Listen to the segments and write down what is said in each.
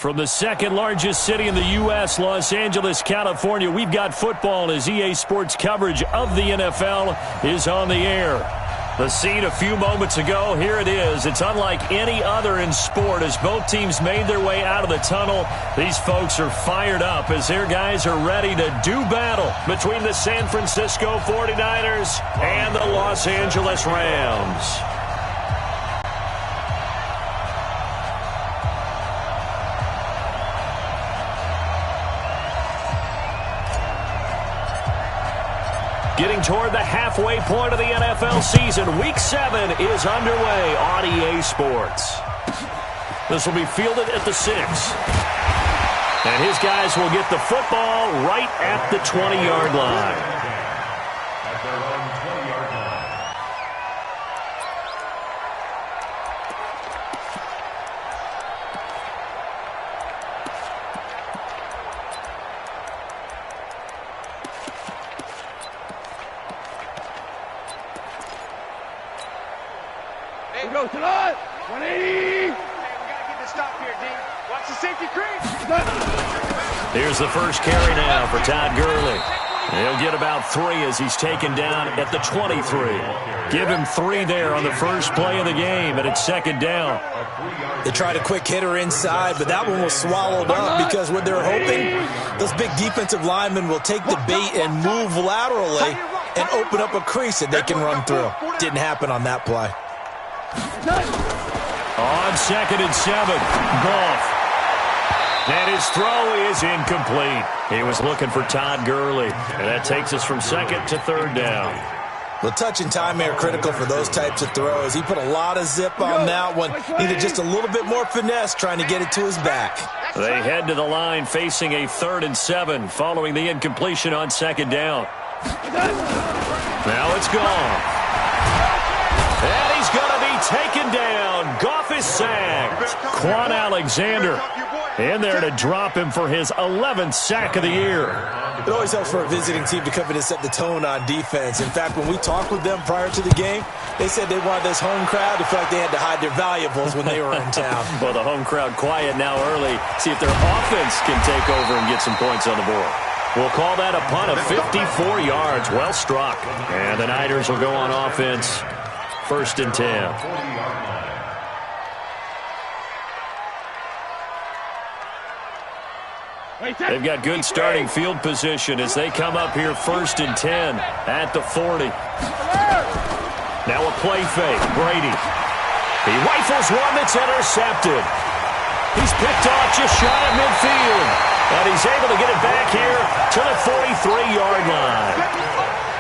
From the second largest city in the U.S., Los Angeles, California, we've got football as EA Sports coverage of the NFL is on the air. The scene a few moments ago, here it is. It's unlike any other in sport as both teams made their way out of the tunnel. These folks are fired up as their guys are ready to do battle between the San Francisco 49ers and the Los Angeles Rams. Getting toward the halfway point of the NFL season, Week 7 is underway on EA Sports. This will be fielded at the 6. And his guys will get the football right at the 20-yard line. Go to the 180. Hey, we got to get the stop here, D. Watch the safety creep. Here's the first carry now for Todd Gurley. He'll get about 3 as he's taken down at the 23. Give him 3 there on the first play of the game, and it's second down. They tried a quick hitter inside, but that one was swallowed up because what they're hoping, those big defensive linemen will take the bait and move laterally and open up a crease that they can run through. Didn't happen on that play. On 2nd and 7, Goff. And his throw is incomplete. He was looking for Todd Gurley. And that takes us from 2nd to 3rd down. Well, touch and timing are critical for those types of throws. He put a lot of zip on that one. Needed just a little bit more finesse trying to get it to his back. They head to the line facing a 3rd and 7 following the incompletion on 2nd down. Now it's Goff. And he's going to be taken down. Goff is sacked. Quan Alexander in there to drop him for his 11th sack of the year. It always helps for a visiting team to come in and set the tone on defense. In fact, when we talked with them prior to the game, they said they wanted this home crowd to feel like they had to hide their valuables when they were in town. Well, the home crowd quiet now early. See if their offense can take over and get some points on the board. We'll call that a punt of 54 yards. Well struck. And the Niners will go on offense. 1st and 10. They've got good starting field position as they come up here 1st and 10 at the 40. Now a play fake. Brady. He rifles one that's intercepted. He's picked off just shy of midfield. And he's able to get it back here to the 43-yard line.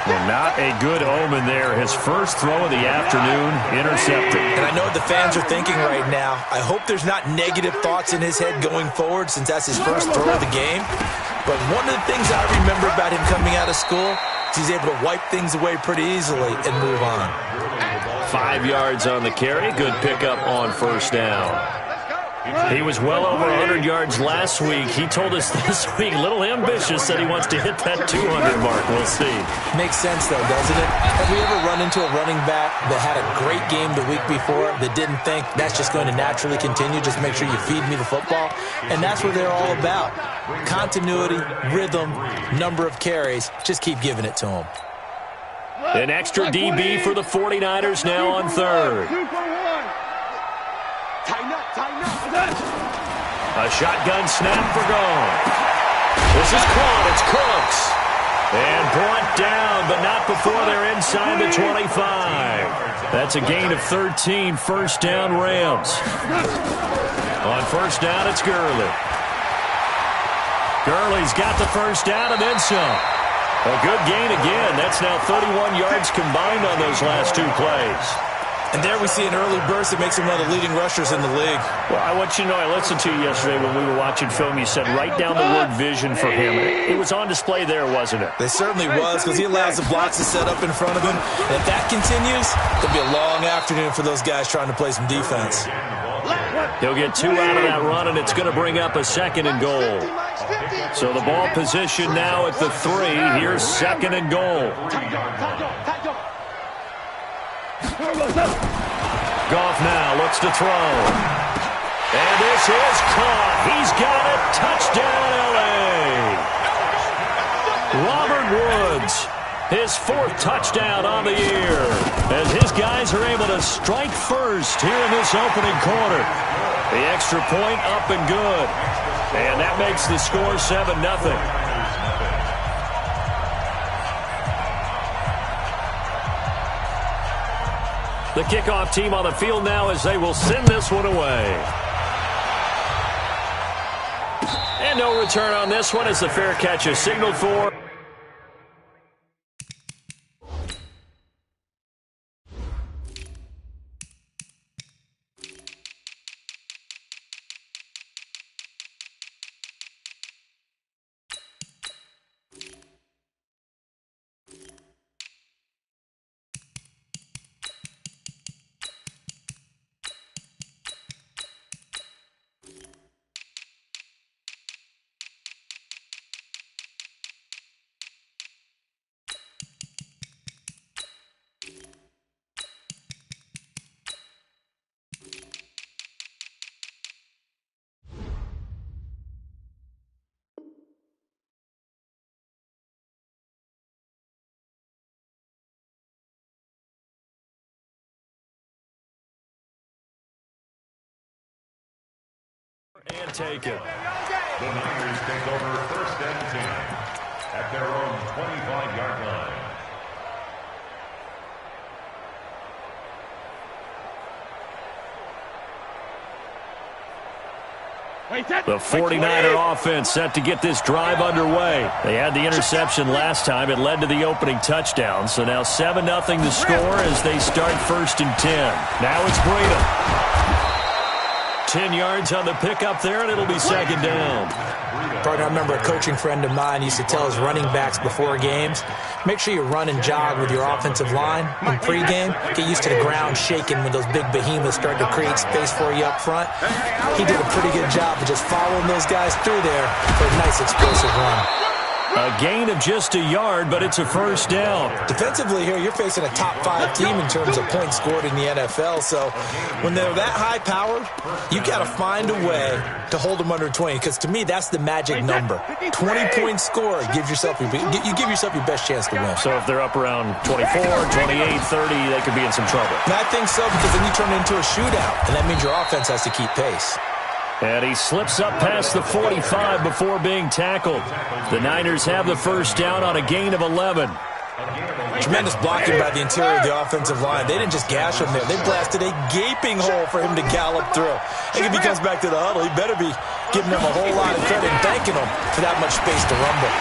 Well, not a good omen there. His first throw of the afternoon intercepted. And I know what the fans are thinking right now. I hope there's not negative thoughts in his head going forward since that's his first throw of the game. But one of the things I remember about him coming out of school is he's able to wipe things away pretty easily and move on. 5 yards on the carry. Good pickup on 1st down. He was well over 100 yards last week. He told us this week, a little ambitious, that he wants to hit that 200 mark. We'll see. Makes sense, though, doesn't it? Have we ever run into a running back that had a great game the week before that didn't think that's just going to naturally continue? Just make sure you feed me the football. And that's what they're all about. Continuity, rhythm, number of carries. Just keep giving it to him. An extra DB for the 49ers now on 3rd. A shotgun snap for Goff. This is caught. It's Cooks. And brought down, but not before they're inside the 25. That's a gain of 13. 1st down, Rams. On 1st down, it's Gurley. Gurley's got the 1st down and then some. A good gain again. That's now 31 yards combined on those last 2 plays. And there we see an early burst that makes him one of the leading rushers in the league. Well, I want you to know, I listened to you yesterday when we were watching film. You said write down the word vision for him. It was on display there, wasn't it? It certainly was, because he allows the blocks to set up in front of him. And if that continues, it'll be a long afternoon for those guys trying to play some defense. He'll get 2 out of that run, and it's going to bring up a 2nd and goal. So the ball position now at the 3. Here's 2nd and goal. Goff now looks to throw. And this is caught. He's got it. Touchdown, L.A. Robert Woods, his 4th touchdown on the year, as his guys are able to strike first here in this opening quarter. The extra point up and good. And that makes the score 7-0. The kickoff team on the field now as they will send this one away. And no return on this one as the fair catch is signaled for. And take it. The Niners take over 1st and 10 at their own 25-yard line. The 49er offense set to get this drive underway. They had the interception last time. It led to the opening touchdown. So now 7-0 the score as they start 1st and 10. Now it's Breda. 10 yards on the pickup there, and it'll be 2nd down. Partner, I remember a coaching friend of mine used to tell his running backs before games, make sure you run and jog with your offensive line in pregame. Get used to the ground shaking when those big behemoths start to create space for you up front. He did a pretty good job of just following those guys through there for a nice explosive run. A gain of just a yard, but it's a 1st down. Defensively here, you're facing a top-5 team in terms of points scored in the NFL. So when they're that high-powered, you got to find a way to hold them under 20. Because to me, that's the magic number. 20-point score gives yourself you give yourself your best chance to win. So if they're up around 24, 28, 30, they could be in some trouble. And I think so, because then you turn it into a shootout, and that means your offense has to keep pace. And he slips up past the 45 before being tackled. The Niners have the 1st down on a gain of 11. Tremendous blocking by the interior of the offensive line. They didn't just gash him there. They blasted a gaping hole for him to gallop through. And if he comes back to the huddle, he better be giving them a whole lot of credit and thanking them for that much space to rumble.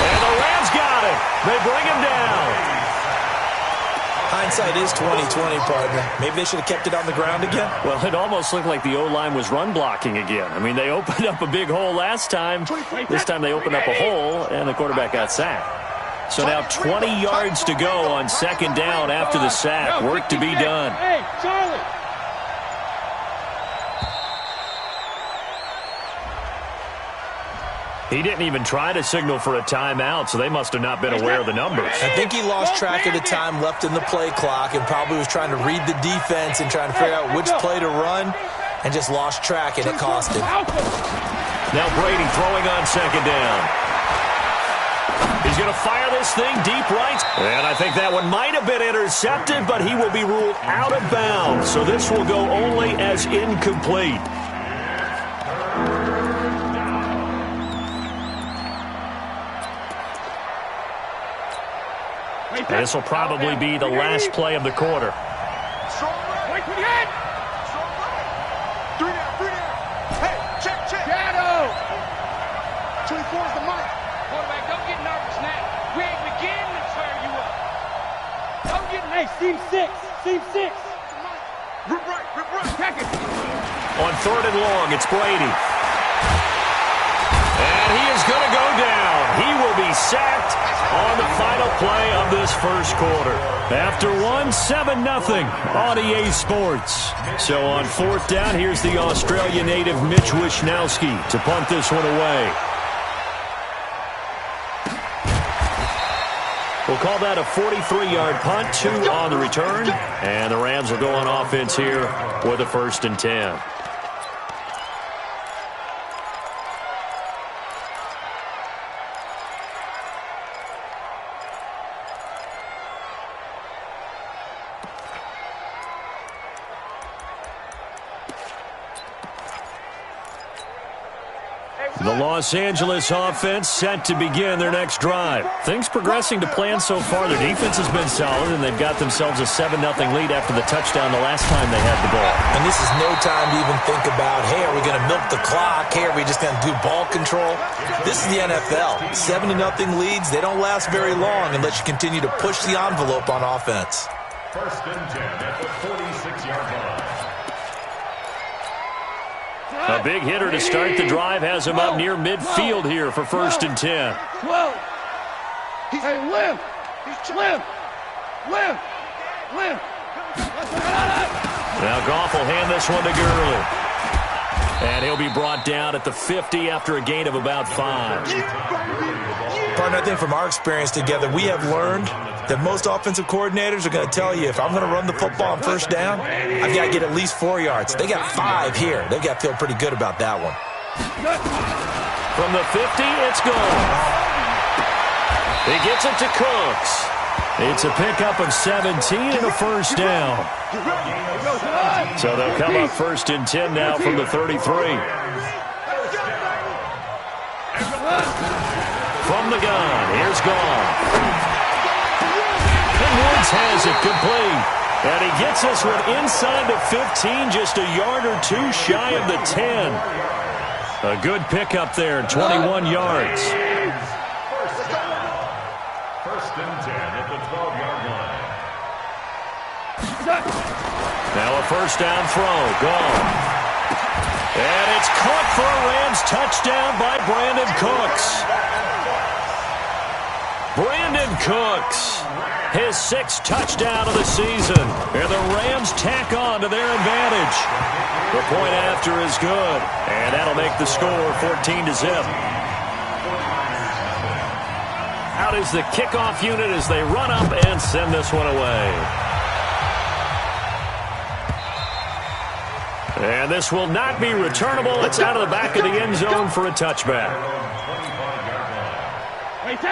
And the Rams got it. They bring him down. Hindsight is 20/20, partner. Maybe they should have kept it on the ground again. Well, it almost looked like the O-line was run blocking again. I mean, they opened up a big hole last time. This time they opened up a hole, and the quarterback got sacked. So now 20 yards to go on 2nd down after the sack. Work to be done. Hey, Charlie. He didn't even try to signal for a timeout, so they must have not been aware of the numbers. I think he lost track of the time left in the play clock and probably was trying to read the defense and trying to figure out which play to run and just lost track, and it cost him. Now Brady throwing on 2nd down. He's going to fire this thing deep right. And I think that one might have been intercepted, but he will be ruled out of bounds. So this will go only as incomplete. And this will probably be the last play of the quarter. Wait for the end. 3 down. Hey, check. Shadow. 24 is the mark. Quarterback, don't get nervous now. We ain't beginning to tear you up. Don't get, hey, seam 6. Rip right. Check it. On 3rd and long, it's Brady. And he is going to go down. He will be sacked on the final play of this 1st quarter. After 7-0 on EA Sports. So on 4th down, here's the Australia native Mitch Wishnowski to punt this one away. We'll call that a 43-yard punt, 2 on the return. And the Rams will go on offense here with a 1st and 10. The Los Angeles offense set to begin their next drive. Things progressing to plan so far. Their defense has been solid, and they've got themselves a 7-0 lead after the touchdown the last time they had the ball. And this is no time to even think about, hey, are we going to milk the clock? Hey, are we just going to do ball control? This is the NFL. 7-0 leads, they don't last very long unless you continue to push the envelope on offense. First and 10 at the 46-yard line. A big hitter to start the drive has him up near midfield here for first and 10. Hey, Limb! Now Goff will hand this one to Gurley. And he'll be brought down at the 50 after a gain of about 5. Partner, I think from our experience together, we have learned that most offensive coordinators are going to tell you, if I'm going to run the football on first down, I've got to get at least 4 yards. They got 5 here. They've got to feel pretty good about that one. From the 50, it's gone. He gets it to Cooks. It's a pickup of 17 and a first down. So they'll come up first and 10 now from the 33. From the gun, here's Goff. And Woods has it complete. And he gets this one inside the 15, just a yard or two shy of the 10. A good pickup there, 21 yards. First and 10 at the 12-yard line. Now a first down throw, gone. And it's caught for a Rams touchdown by Brandon Cooks. Brandon Cooks, his 6th touchdown of the season. And the Rams tack on to their advantage. The point after is good. And that'll make the score 14-0. Out is the kickoff unit as they run up and send this one away. And this will not be returnable. It's out of the back of the end zone for a touchback.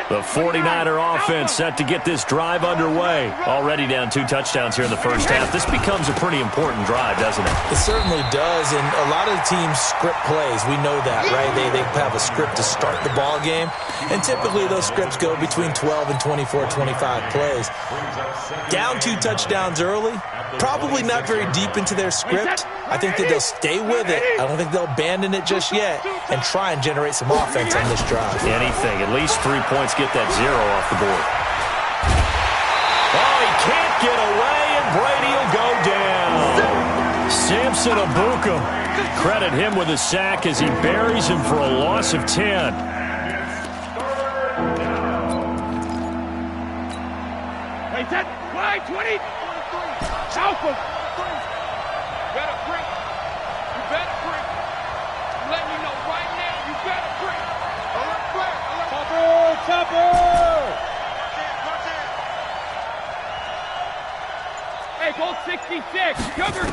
The 49er offense set to get this drive underway. Already down 2 touchdowns here in the first half. This becomes a pretty important drive, doesn't it? It certainly does, and a lot of the teams script plays. We know that, right? They have a script to start the ball game, and typically those scripts go between 12 and 24, 25 plays. Down 2 touchdowns early, probably not very deep into their script. I think that they'll stay with it. I don't think they'll abandon it just yet and try and generate some offense on this drive. Anything. At least 3 points, get that 0 off the board. Oh, he can't get away, and Brady will go down. Samson Abukum. Credit him with a sack as he buries him for a loss of 10. Wait, that wide 20. South of. Better break. You better break. I'm letting you know right now, you better break. Chopper! Hey, Bolt 66. Sugar!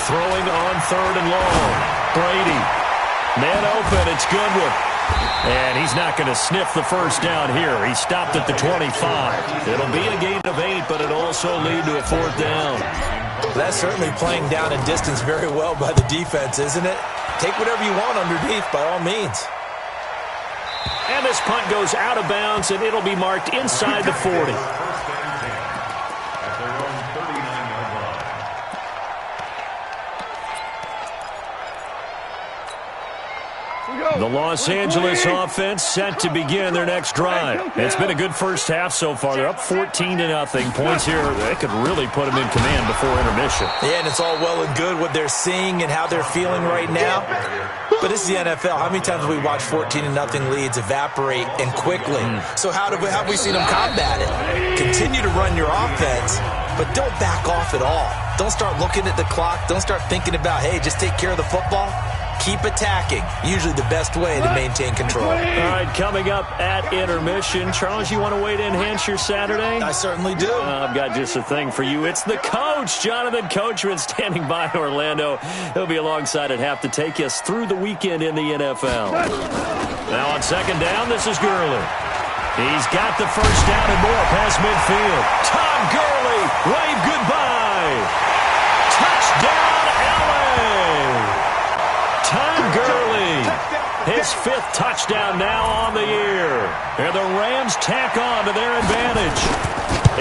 Throwing on 3rd and long. Brady. Man open. It's Goodwin. And he's not going to sniff the first down here. He stopped at the 25. It'll be a gain of 8, but it'll also lead to a 4th down. That's certainly playing down and distance very well by the defense, isn't it? Take whatever you want underneath, by all means. And this punt goes out of bounds, and it'll be marked inside the 40. The Los Angeles offense set to begin their next drive. It's been a good first half so far. They're up 14-0. Points here, they could really put them in command before intermission. Yeah, and it's all well and good what they're seeing and how they're feeling right now. But this is the NFL. How many times have we watched 14-0 leads evaporate and quickly? So how have we seen them combat it? Continue to run your offense, but don't back off at all. Don't start looking at the clock. Don't start thinking about, hey, just take care of the football. Keep attacking. Usually the best way to maintain control. All right, coming up at intermission. Charles, you want to wait to enhance your Saturday? I certainly do. I've got just a thing for you. It's the coach, Jonathan Coachman, standing by in Orlando. He'll be alongside at half to take us through the weekend in the NFL. Now on 2nd down, this is Gurley. He's got the first down and more past midfield. Todd Gurley, wave goodbye. Touchdown, LA. Todd Gurley His 5th touchdown now on the year. And the Rams tack on to their advantage.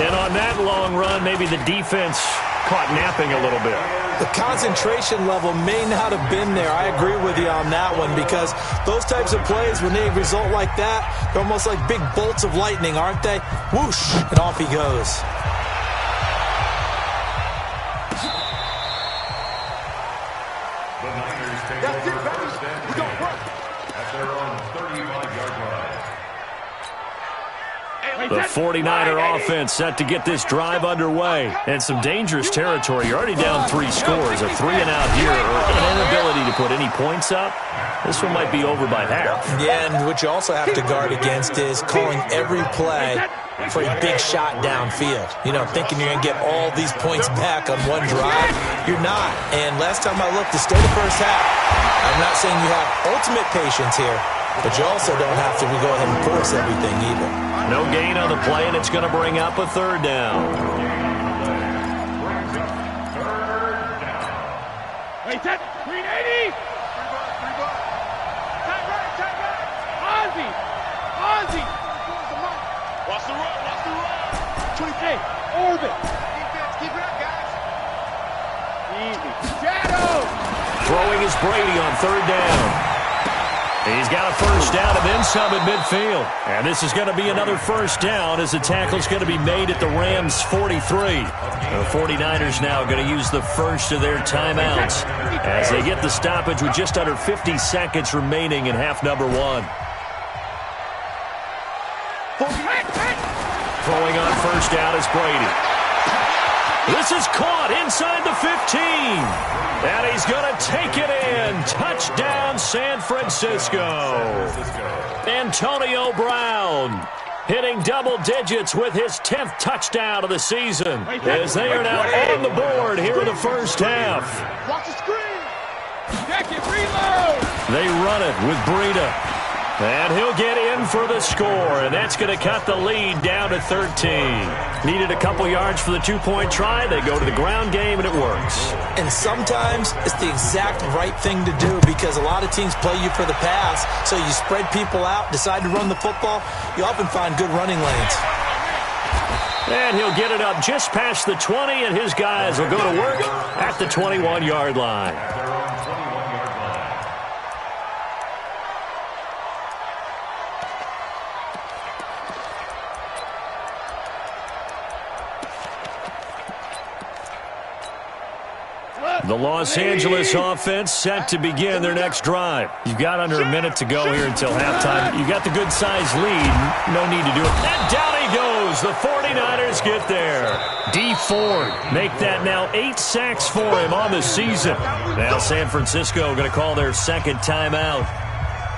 And on that long run, maybe the defense caught napping a little bit. The concentration level may not have been there. I agree with you on that one, because those types of plays, when they result like that, they're almost like big bolts of lightning, aren't they? Whoosh, and off he goes. The Niners take over first and 10 at their own 35-yard line. The 49er offense set to get this drive underway. And some dangerous territory. You're already down 3 scores. A 3-and-out here, or an inability to put any points up. This one might be over by half. Yeah, and what you also have to guard against is calling every play for a big shot downfield. You know, thinking you're going to get all these points back on one drive. You're not. And last time I looked, to stay the first half. I'm not saying you have ultimate patience here, but you also don't have to go ahead and force everything either. No gain on the play, and it's going to bring up a 3rd down. Wait, set. 380. Ozzy. Watch the run. Hey, orbit. Defense, keep it up, guys. Easy. Shadow. Throwing is Brady on 3rd down. He's got a 1st down and then some at midfield. And this is going to be another 1st down, as the tackle's going to be made at the Rams' 43. The 49ers now going to use the first of their timeouts as they get the stoppage with just under 50 seconds remaining in half number 1. Throwing on 1st down is Brady. This is caught inside the 15. And he's going to take it in. Touchdown, San Francisco. Antonio Brown hitting double digits with his 10th touchdown of the season, as they are now on the board here in the first half. Watch the screen. Check it, reload. They run it with Breida. And he'll get in for the score, and that's going to cut the lead down to 13. Needed a couple yards for the 2-point try. They go to the ground game, and it works. And sometimes it's the exact right thing to do, because a lot of teams play you for the pass. So you spread people out, decide to run the football. You often find good running lanes. And he'll get it up just past the 20, and his guys will go to work at the 21-yard line. The Los Angeles offense set to begin their next drive. You've got under a minute to go here until halftime. You've got the good-sized lead. No need to do it. And down he goes. The 49ers get there. D. Ford make that now 8 sacks for him on the season. Now San Francisco going to call their 2nd timeout,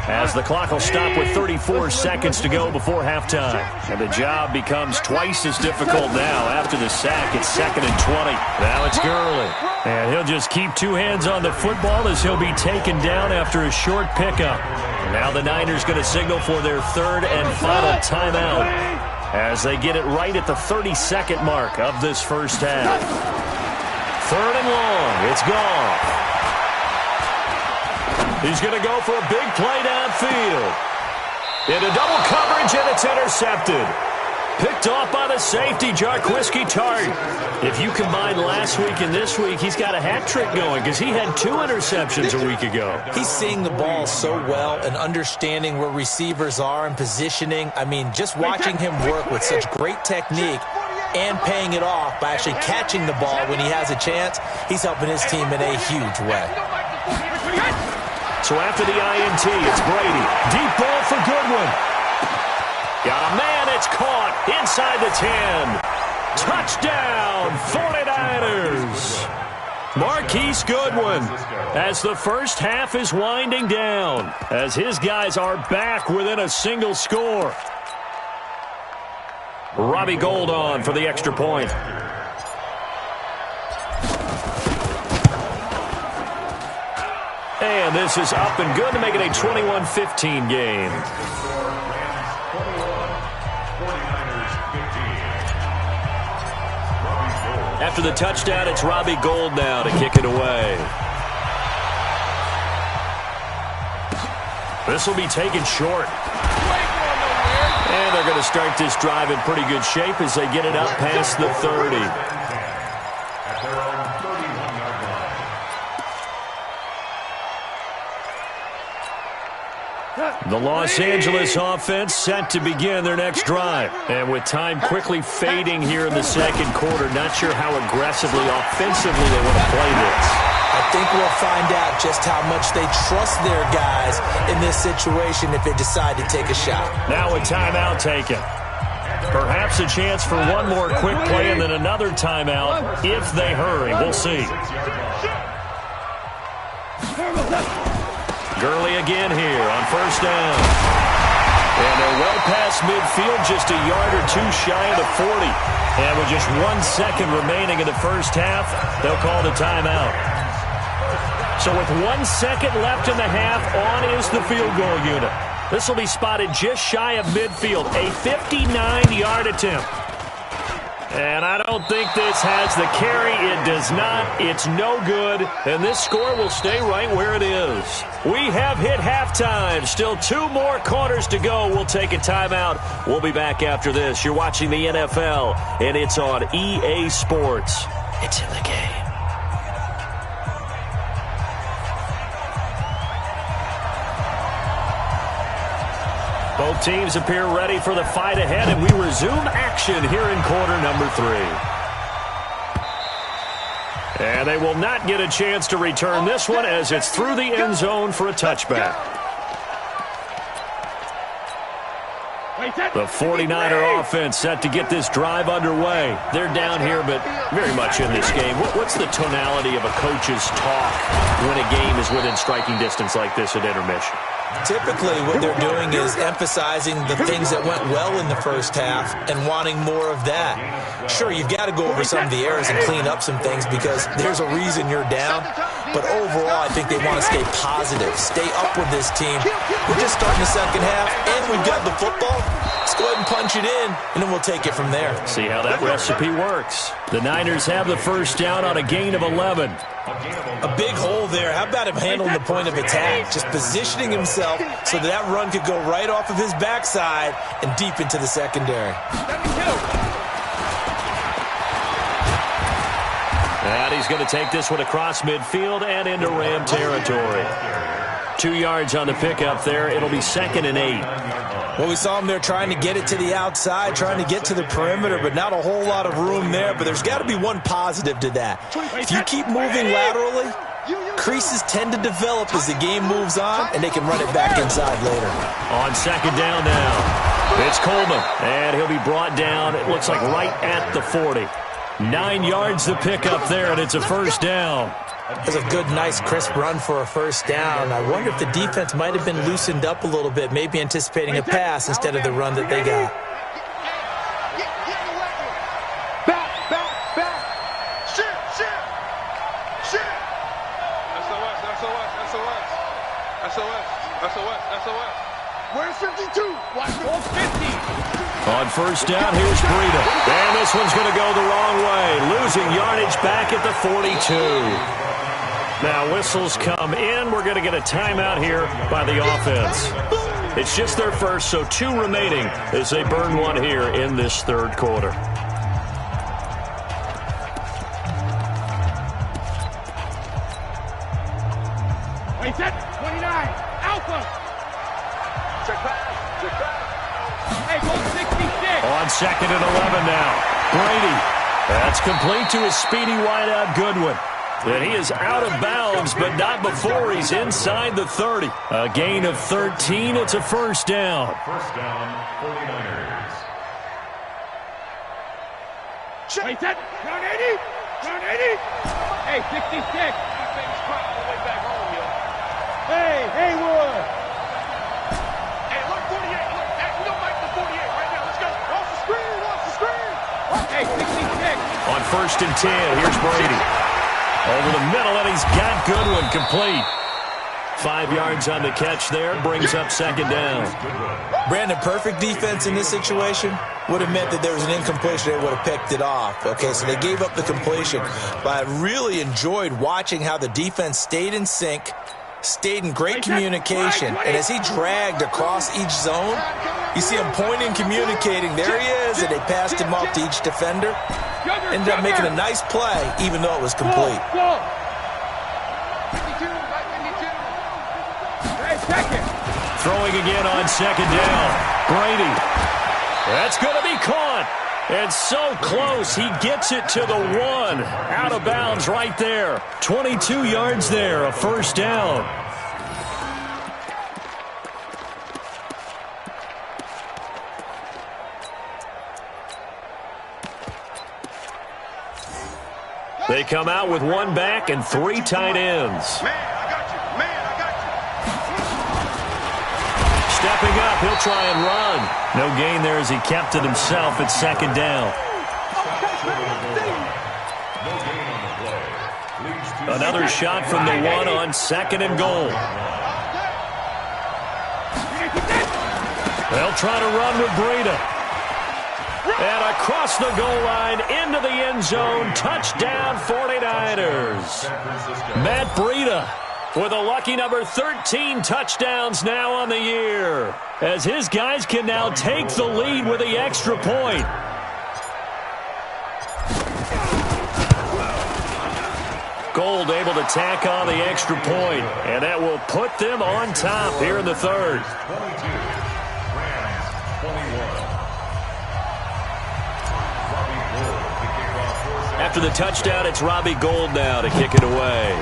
as the clock will stop with 34 seconds to go before halftime. And the job becomes twice as difficult now after the sack. It's 2nd and 20. Now it's Gurley. And he'll just keep 2 hands on the football as he'll be taken down after a short pickup. And now the Niners going to signal for their 3rd and final timeout, as they get it right at the 32nd mark of this first half. 3rd and long. It's gone. He's going to go for a big play downfield. Into double coverage, and it's intercepted. Picked off by the safety, Jarquiski Tart. If you combine last week and this week, he's got a hat trick going, because he had 2 interceptions a week ago. He's seeing the ball so well and understanding where receivers are and positioning. I mean, just watching him work with such great technique and paying it off by actually catching the ball when he has a chance, he's helping his team in a huge way. So after the INT, it's Brady. Deep ball for Goodwin. Got a man, it's caught inside the 10. Touchdown, 49ers. Marquise Goodwin, as the first half is winding down, as his guys are back within a single score. Robbie Gould on for the extra point. And this is up and good to make it a 21-15 game. After the touchdown, it's Robbie Gould now to kick it away. This will be taken short. And they're going to start this drive in pretty good shape as they get it up past the 30. At their own 31-yard line. The Los Angeles offense set to begin their next drive. And with time quickly fading here in the second quarter, not sure how aggressively, offensively they want to play this. I think we'll find out just how much they trust their guys in this situation if they decide to take a shot. Now a timeout taken. Perhaps a chance for one more quick play and then another timeout if they hurry. We'll see. Gurley again here on first down. And they're well past midfield, just a yard or two shy of the 40. And with just 1 second remaining in the first half, they'll call the timeout. So with 1 second left in the half, on is the field goal unit. This will be spotted just shy of midfield, a 59-yard attempt. And I don't think this has the carry. It does not. It's no good. And this score will stay right where it is. We have hit halftime. Still 2 more quarters to go. We'll take a timeout. We'll be back after this. You're watching the NFL, and it's on EA Sports. It's in the game. Both teams appear ready for the fight ahead, and we resume action here in quarter number 3. And they will not get a chance to return this one as it's through the end zone for a touchback. The 49er offense set to get this drive underway. They're down here, but very much in this game. What's the tonality of a coach's talk when a game is within striking distance like this at intermission? Typically, what they're doing is emphasizing the things that went well in the first half and wanting more of that. Sure, you've got to go over some of the errors and clean up some things because there's a reason you're down. But overall, I think they want to stay positive, stay up with this team. We're just starting the second half, and we've got the football. Let's go ahead and punch it in, and then we'll take it from there. See how that recipe works. The Niners have the first down on a gain of 11. A big hole there. How about him handling the point of attack? Just positioning himself so that run could go right off of his backside and deep into the secondary. And he's going to take this one across midfield and into Ram territory. 2 yards on the pickup there. It'll be 2nd and 8. Well, we saw him there trying to get it to the outside, trying to get to the perimeter, but not a whole lot of room there. But there's got to be one positive to that. If you keep moving laterally, creases tend to develop as the game moves on, and they can run it back inside later. On 2nd down now, it's Coleman, and he'll be brought down, it looks like right at the 40. 9 yards the pickup there, and it's a first down. It was a good, nice, crisp run for a first down. I wonder if the defense might have been loosened up a little bit, maybe anticipating a pass instead of the run that they got. Back. Shit. SOS. Where's 52? Watch the 50. On first down, here's Breida. And this one's going to go the wrong way. Losing yardage back at the 42. Now whistles come in. We're going to get a timeout here by the offense. It's just their first, so 2 remaining as they burn one here in this third quarter. Wait, set. 29. Alpha. Check back. Hey, go 66. On 2nd and 11 now. Brady. That's complete to his speedy wideout Goodwin. And he is out of bounds, but not before he's inside the 30. A gain of 13. It's a first down. First down, 49ers. Wait, set. Down 80. Hey, 66. Hey, Haywood. Hey, look, 48. Look, hey, we don't like the 48 right now. Let's go. Watch the screen. Hey, 66. On 1st and 10, here's Brady. Over the middle, and he's got Goodwin complete. 5 yards on the catch there, brings up 2nd down. Brandon, perfect defense in this situation would have meant that there was an incompletion. They would have picked it off. Okay, so they gave up the completion. But I really enjoyed watching how the defense stayed in sync, stayed in great communication, and as he dragged across each zone, you see him pointing, communicating. There he is, and they passed him off to each defender. Ended up making a nice play, even though it was complete. Throwing again on second down. Brady. That's going to be caught. And so close, he gets it to the 1. Out of bounds right there. 22 yards there, a first down. They come out with 1 back and 3 tight ends. Stepping up, he'll try and run. No gain there as he kept it himself at second down. Another shot from the 1 on second and goal. They'll try to run with Breida. And across the goal line into the end zone. Touchdown 49ers. Matt Breida with a lucky number 13 touchdowns now on the year, as his guys can now take the lead with the extra point. Gold able to tack on the extra point, and that will put them on top here in the third. After the touchdown, it's Robbie Gould now to kick it away.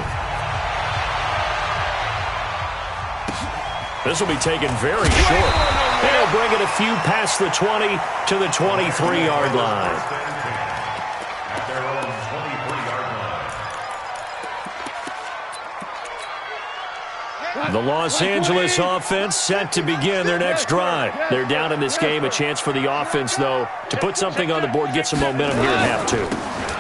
This will be taken very short. They'll bring it a few past the 20 to the 23-yard line. At their own 23-yard line. The Los Angeles offense set to begin their next drive. They're down in this game. A chance for the offense, though, to put something on the board, get some momentum here at half 2.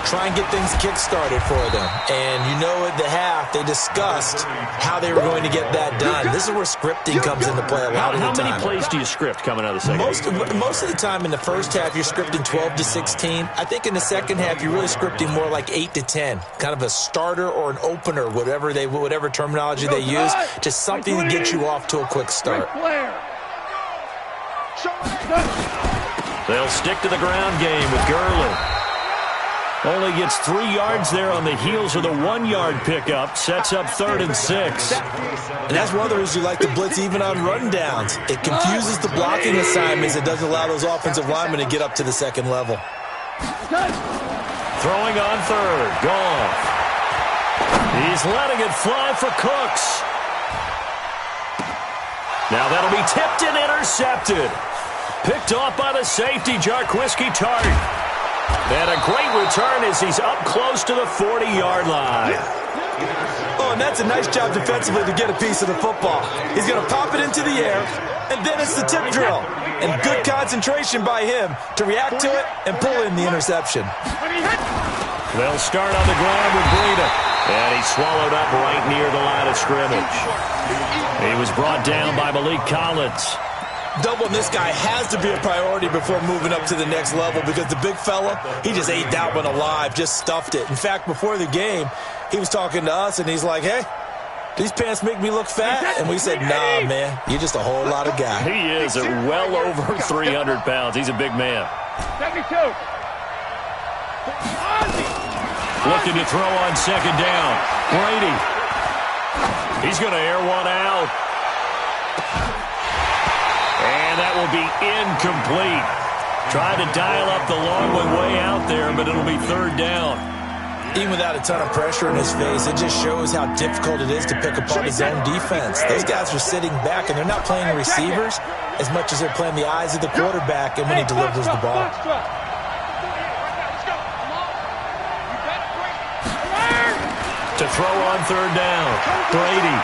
Try and get things kick-started for them. And you know at the half, they discussed how they were going to get that done. This is where scripting comes into play a lot of the time. How many plays do you script coming out of the second half? Most of the time in the first half, you're scripting 12 to 16. I think in the second half, you're really scripting more like 8 to 10. Kind of a starter or an opener, whatever terminology they use. Just something to get you off to a quick start. They'll stick to the ground game with Gurley. Only gets 3 yards there on the heels of the 1-yard pickup. Sets up 3rd and 6. And that's one of the reasons you like to blitz even on run downs. It confuses the blocking assignments. It doesn't allow those offensive linemen to get up to the second level. Throwing on 3rd. Goff. He's letting it fly for Cooks. Now that'll be tipped and intercepted. Picked off by the safety, Jarquiski Tart. And a great return as he's up close to the 40-yard line. Oh, and that's a nice job defensively to get a piece of the football. He's going to pop it into the air, and then it's the tip drill. And good concentration by him to react to it and pull in the interception. They'll start on the ground with Breida. And he's swallowed up right near the line of scrimmage. He was brought down by Malik Collins. Doubling this guy has to be a priority before moving up to the next level, because the big fella, he just ate that one alive, just stuffed it. In fact, before the game, he was talking to us, and he's like, hey, these pants make me look fat. And we said, nah, man, you're just a whole lot of guy. He is at well over 300 pounds. He's a big man. 72. Looking to throw on second down. Brady. He's going to air one out. And that will be incomplete. Trying to dial up the long one way out there, but it'll be 3rd down. Even without a ton of pressure in his face, it just shows how difficult it is to pick apart his own defense. Those guys are sitting back, and they're not playing the receivers as much as they're playing the eyes of the quarterback and when he delivers the ball. To throw on 3rd down. Brady.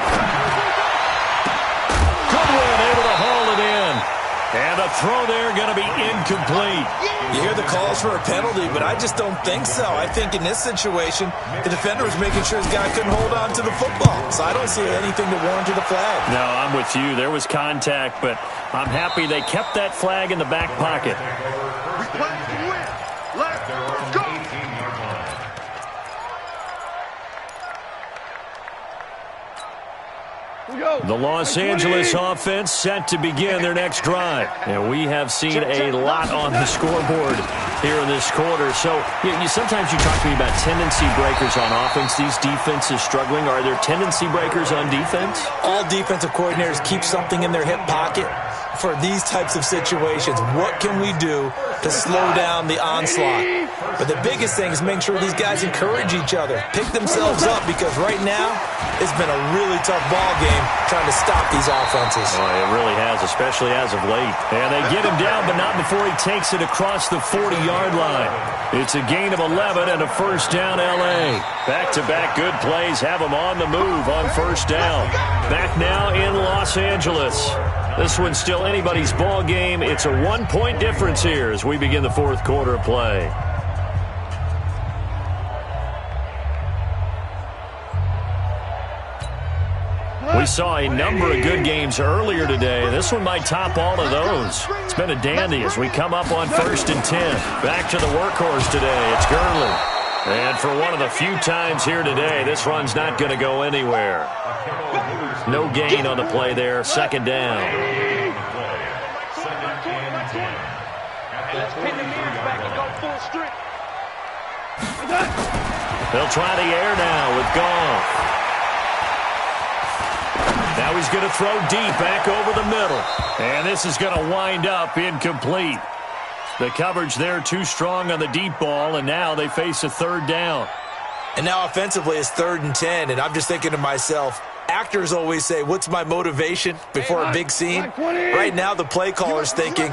Goodwin able to haul it in. And the throw there going to be incomplete. You hear the calls for a penalty, but I just don't think so. I think in this situation, the defender was making sure his guy couldn't hold on to the football. So I don't see anything to warrant the flag. No, I'm with you. There was contact, but I'm happy they kept that flag in the back pocket. Let's go. The Los Angeles offense set to begin their next drive. And we have seen a lot on the scoreboard here in this quarter. So sometimes you talk to me about tendency breakers on offense. These defenses struggling. Are there tendency breakers on defense? All defensive coordinators keep something in their hip pocket for these types of situations. What can we do to slow down the onslaught? But the biggest thing is making sure these guys encourage each other, pick themselves up, because right now it's been a really tough ball game trying to stop these offenses. Oh, it really has, especially as of late. And they get him down, but not before he takes it across the 40-yard line. It's a gain of 11 and a first down, L.A. Back-to-back good plays have them on the move on first down. Back now in Los Angeles. This one's still anybody's ball game. It's a 1-point difference here as we begin the fourth quarter of play. We saw a number of good games earlier today. This one might top all of those. It's been a dandy as we come up on 1st and 10. Back to the workhorse today. It's Gurley. And for one of the few times here today, this run's not going to go anywhere. No gain on the play there. Second down. They'll try the air now with Goff. Now he's going to throw deep back over the middle. And this is going to wind up incomplete. The coverage there too strong on the deep ball, and now they face a third down. And now offensively it's 3rd and 10, and I'm just thinking to myself, actors always say, what's my motivation before a big scene? Right now the play caller's thinking,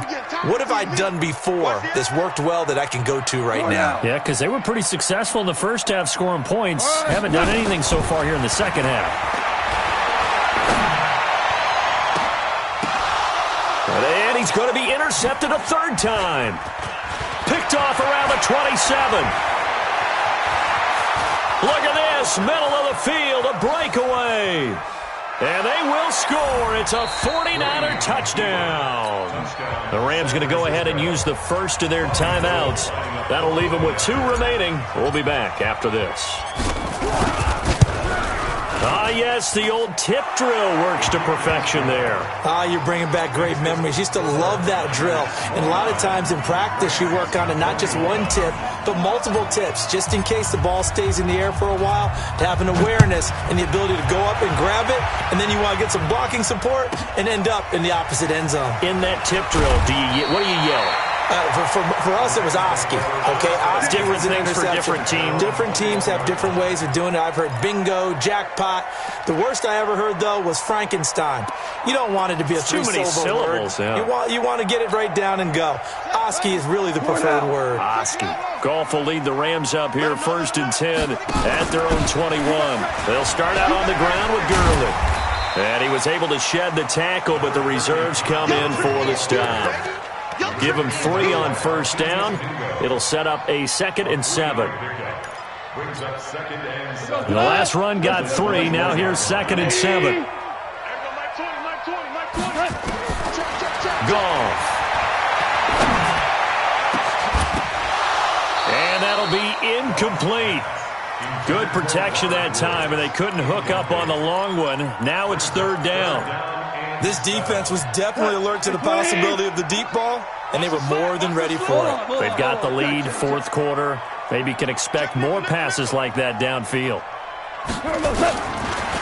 what have I done before that's worked well that I can go to right now? Yeah, because they were pretty successful in the first half scoring points. Haven't done anything so far here in the second half. And he's going to be intercepted a third time. Picked off around the 27. Look at this, middle of the field, a breakaway. And they will score. It's a 49er touchdown. The Rams going to go ahead and use the first of their timeouts. That'll leave them with 2 remaining. We'll be back after this. Ah, yes, the old tip drill works to perfection there. Ah, you're bringing back great memories. Used to love that drill. And a lot of times in practice, you work on it, not just one tip, but multiple tips, just in case the ball stays in the air for a while, to have an awareness and the ability to go up and grab it, and then you want to get some blocking support and end up in the opposite end zone. In that tip drill, what do you yell? For us, it was Oski. Okay, Oski was an things interception. For different teams. Different teams have different ways of doing it. I've heard bingo, jackpot. The worst I ever heard, though, was Frankenstein. You don't want it to be a three-syllable word. Yeah. You want to get it right down and go. Oski is really the preferred word. Oski. Goff will lead the Rams up here 1st and 10 at their own 21. They'll start out on the ground with Gurley. And he was able to shed the tackle, but the reserves come in for the stop. Give him 3 on first down. It'll set up a 2nd and 7. The last run got 3. Now here's 2nd and 7. Goff. And that'll be incomplete. Good protection that time, and they couldn't hook up on the long one. Now it's 3rd down. This defense was definitely alert to the possibility of the deep ball, and they were more than ready for it. They've got the lead, 4th quarter. Maybe can expect more passes like that downfield.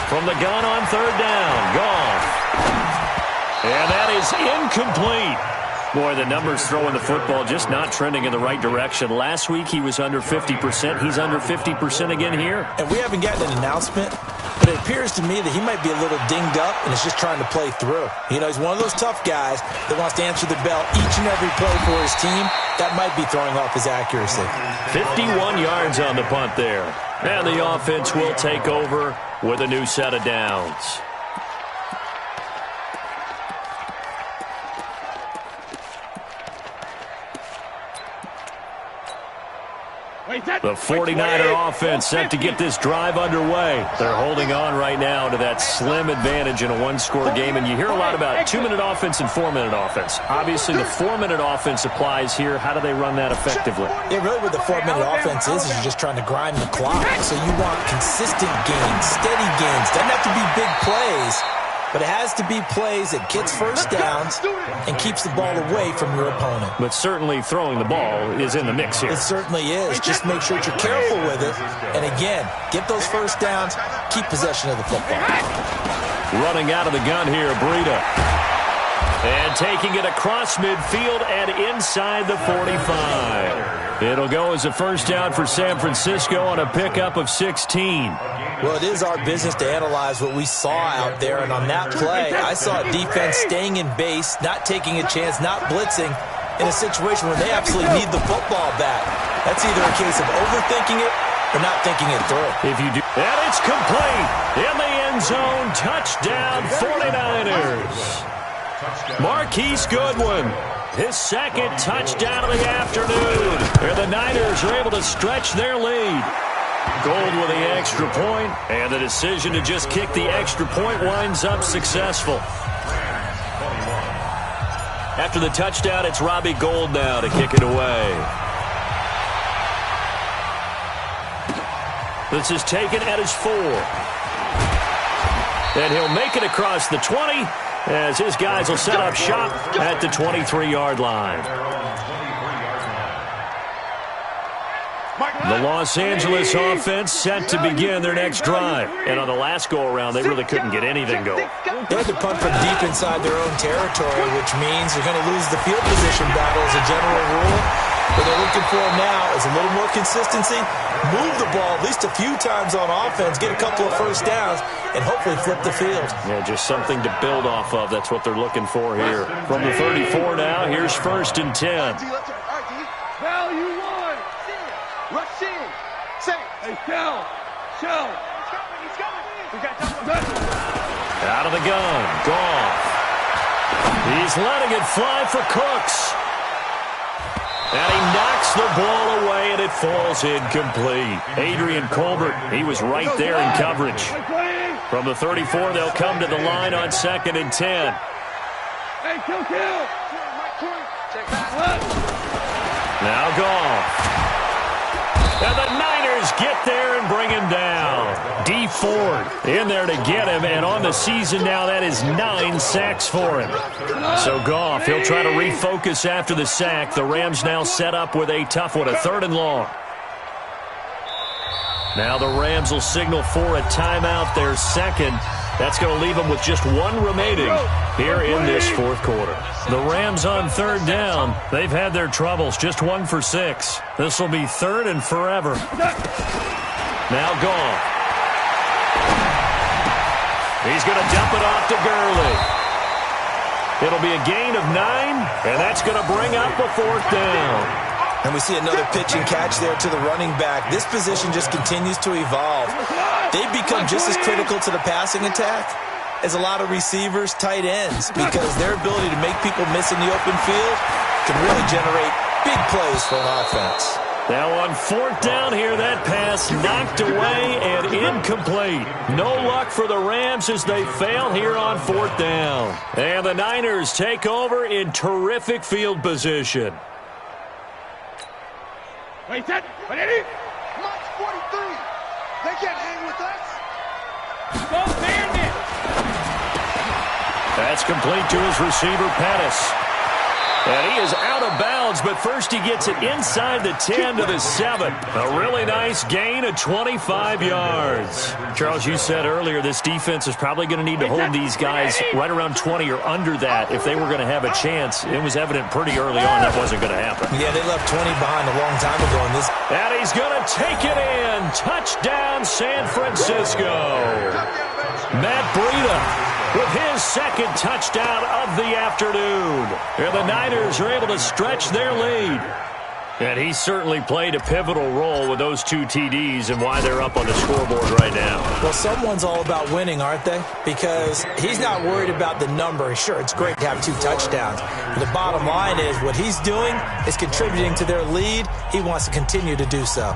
From the gun on 3rd down, Goff. And that is incomplete. Boy, the numbers throwing the football just not trending in the right direction. Last week he was under 50%. He's under 50% again here. And we haven't gotten an announcement, but it appears to me that he might be a little dinged up and is just trying to play through. You know, he's one of those tough guys that wants to answer the bell each and every play for his team. That might be throwing off his accuracy. 51 yards on the punt there. And the offense will take over with a new set of downs. The 49er offense set to get this drive underway. They're holding on right now to that slim advantage in a one-score game. And you hear a lot about 2-minute offense and 4-minute offense. Obviously, the 4-minute offense applies here. How do they run that effectively? Yeah, really what the 4-minute offense is you're just trying to grind the clock. So you want consistent gains, steady gains. Doesn't have to be big plays, but it has to be plays that gets first downs and keeps the ball away from your opponent. But certainly throwing the ball is in the mix here. It certainly is. Just make sure that you're careful with it. And again, get those first downs, keep possession of the football. Running out of the gun here, Breida. And taking it across midfield and inside the 45. It'll go as a first down for San Francisco on a pickup of 16. Well, it is our business to analyze what we saw out there. And on that play, I saw defense staying in base, not taking a chance, not blitzing in a situation where they absolutely need the football back. That's either a case of overthinking it or not thinking it through. If you do, and it's complete in the end zone. Touchdown, 49ers. Marquise Goodwin, his second touchdown of the afternoon. And the Niners are able to stretch their lead. Gold with the extra point, and the decision to just kick the extra point winds up successful. After the touchdown, it's Robbie Gould now to kick it away. This is taken at his 4. And he'll make it across the 20 as his guys will set up shop at the 23-yard line. The Los Angeles offense set to begin their next drive. And on the last go-around, they really couldn't get anything going. They had to punt from deep inside their own territory, which means they're going to lose the field position battle as a general rule. What they're looking for now is a little more consistency, move the ball at least a few times on offense, get a couple of first downs, and hopefully flip the field. Yeah, just something to build off of. That's what they're looking for here. From the 34 now, here's 1st and 10. Value one. Rush in. Say. Hey, shell. He's coming. Out of the gun. Goff. He's letting it fly for Cooks. And he knocks the ball away, and it falls incomplete. Adrian Colbert, he was right there in coverage. From the 34, they'll come to the line on 2nd and 10. Hey, kill. Now Goff. And the Niners get there and bring him down. D. Ford in there to get him, and on the season now, that is 9 sacks for him. So Goff, he'll try to refocus after the sack. The Rams now set up with a tough one, a 3rd and long. Now the Rams will signal for a timeout, their second. That's going to leave them with just 1 remaining here in this 4th quarter. The Rams on 3rd down. They've had their troubles, just 1 for 6. This will be 3rd and forever. Now Goff. He's going to dump it off to Gurley. It'll be a gain of 9, and that's going to bring up a 4th down. And we see another pitch and catch there to the running back. This position just continues to evolve. They've become just as critical to the passing attack as a lot of receivers, tight ends, because their ability to make people miss in the open field can really generate big plays for an offense. Now on 4th down here, that pass knocked away and incomplete. No luck for the Rams as they fail here on 4th down. And the Niners take over in terrific field position. Wait, set. Ready? March 43. They can't hang with us. Go, Bandit. That's complete to his receiver, Pettis. And he is out of bounds, but first he gets it inside the 10 to the 7. A really nice gain of 25 yards. Charles, you said earlier this defense is probably going to need to hold these guys right around 20 or under that if they were going to have a chance. It was evident pretty early on that wasn't going to happen. Yeah, they left 20 behind a long time ago in this. And he's going to take it in. Touchdown, San Francisco. Matt Breida with his second touchdown of the afternoon. And the Niners are able to stretch their lead. And he certainly played a pivotal role with those 2 TDs and why they're up on the scoreboard right now. Well, someone's all about winning, aren't they? Because he's not worried about the number. Sure, it's great to have 2 touchdowns. But the bottom line is what he's doing is contributing to their lead. He wants to continue to do so.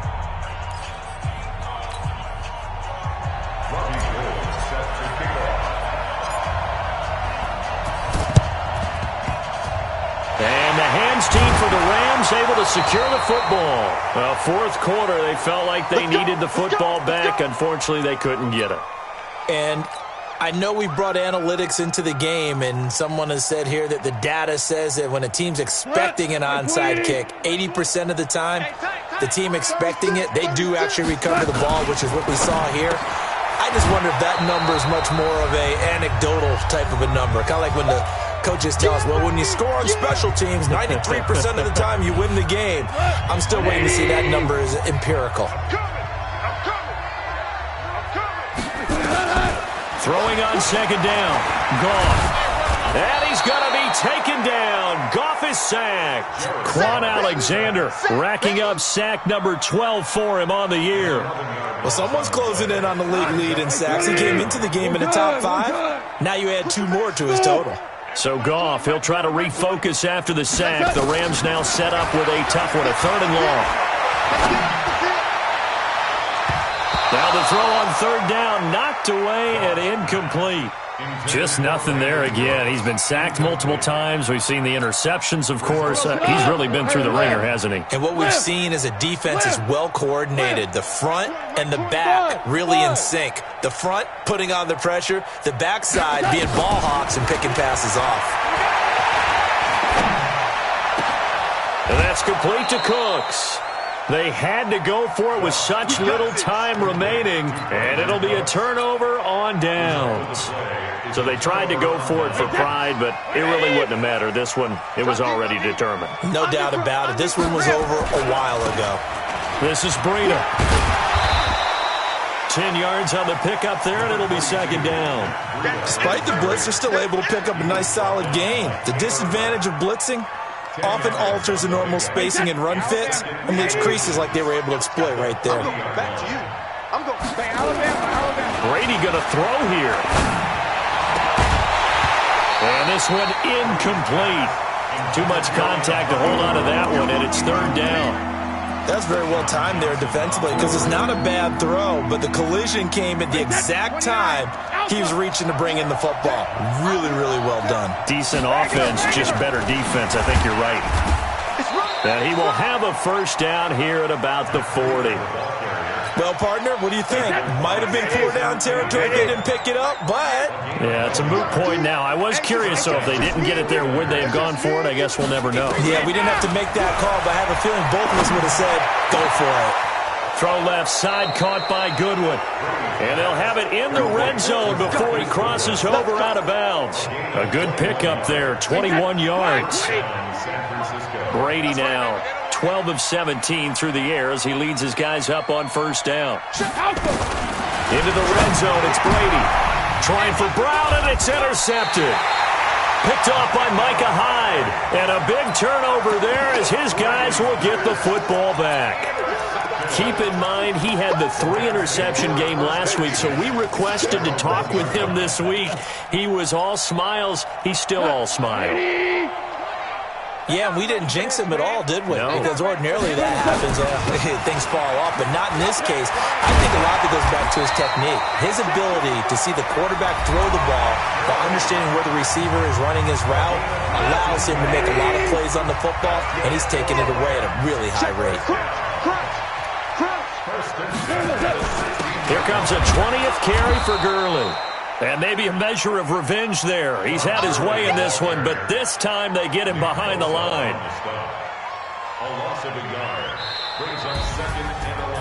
Team for the Rams able to secure the football. Well, 4th quarter, they felt like they needed the football back. Unfortunately, they couldn't get it. And I know we brought analytics into the game, and someone has said here that the data says that when a team's expecting an onside kick, 80% of the time, the team expecting it, they do actually recover the ball, which is what we saw here. I just wonder if that number is much more of a anecdotal type of a number. Kind of like when the coaches tell us, well, when you score on special teams, 93% of the time you win the game. I'm still waiting to see that number is empirical. Throwing on second down. Goff. And he's going to be taken down. Goff is sacked. Quan Alexander racking up sack number 12 for him on the year. Well, someone's closing in on the league lead in sacks. He came into the game in the top 5. Now you add 2 more to his total. So Goff, he'll try to refocus after the sack. The Rams now set up with a tough one, a 3rd and long. Now the throw on 3rd down, knocked away and incomplete. Just nothing there again. He's been sacked multiple times. We've seen the interceptions, of course. He's really been through the ringer, hasn't he? And what we've seen is a defense is well coordinated. The front and the back really in sync. The front putting on the pressure, the backside being ball hawks and picking passes off. And that's complete to Cooks. They had to go for it with such little time remaining, and it'll be a turnover on downs. So they tried to go for it for pride, but it really wouldn't have mattered. This one, it was already determined. No doubt about it. This one was over a while ago. This is Breida. 10 yards on the pickup there, and it'll be 2nd down. Despite the blitz, they're still able to pick up a nice solid gain. The disadvantage of blitzing often alters the normal spacing and run fits and leaves creases like they were able to exploit right there. Back to you. I'm going to say Alabama. Brady going to throw here. And this one incomplete. Too much contact to hold on to that one, and it's 3rd down. That's very well timed there defensively because it's not a bad throw, but the collision came at the exact time he was reaching to bring in the football. Really, really well done. Decent offense, just better defense. I think you're right. And he will have a 1st down here at about the 40. Well, partner, what do you think? Might have been 4-down territory if they didn't pick it up, but... Yeah, it's a moot point now. I was curious, so if they didn't get it there, would they have gone for it? I guess we'll never know. Yeah, we didn't have to make that call, but I have a feeling both of us would have said, go for it. Throw left side, caught by Goodwin. And they'll have it in the red zone before he crosses over out of bounds. A good pickup there, 21 yards. Brady now 12 of 17 through the air as he leads his guys up on 1st down. Into the red zone, it's Brady. Trying for Brown, and it's intercepted. Picked off by Micah Hyde. And a big turnover there as his guys will get the football back. Keep in mind, he had the 3-interception game last week, so we requested to talk with him this week. He was all smiles. He's still all smile. Yeah, we didn't jinx him at all, did we? No. Because ordinarily that happens. Things fall off, but not in this case. I think a lot of it goes back to his technique. His ability to see the quarterback throw the ball while understanding where the receiver is running his route allows him to make a lot of plays on the football, and he's taking it away at a really high rate. Here comes a 20th carry for Gurley. And maybe a measure of revenge there. He's had his way in this one, but this time they get him behind the line.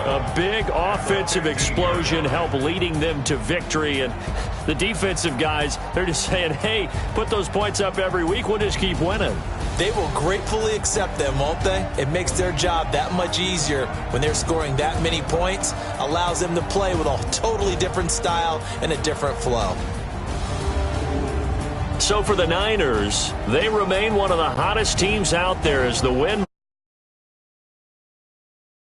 A big offensive explosion helped leading them to victory. And the defensive guys, they're just saying, hey, put those points up every week. We'll just keep winning. They will gratefully accept them, won't they? It makes their job that much easier when they're scoring that many points. Allows them to play with a totally different style and a different flow. So for the Niners, they remain one of the hottest teams out there as the win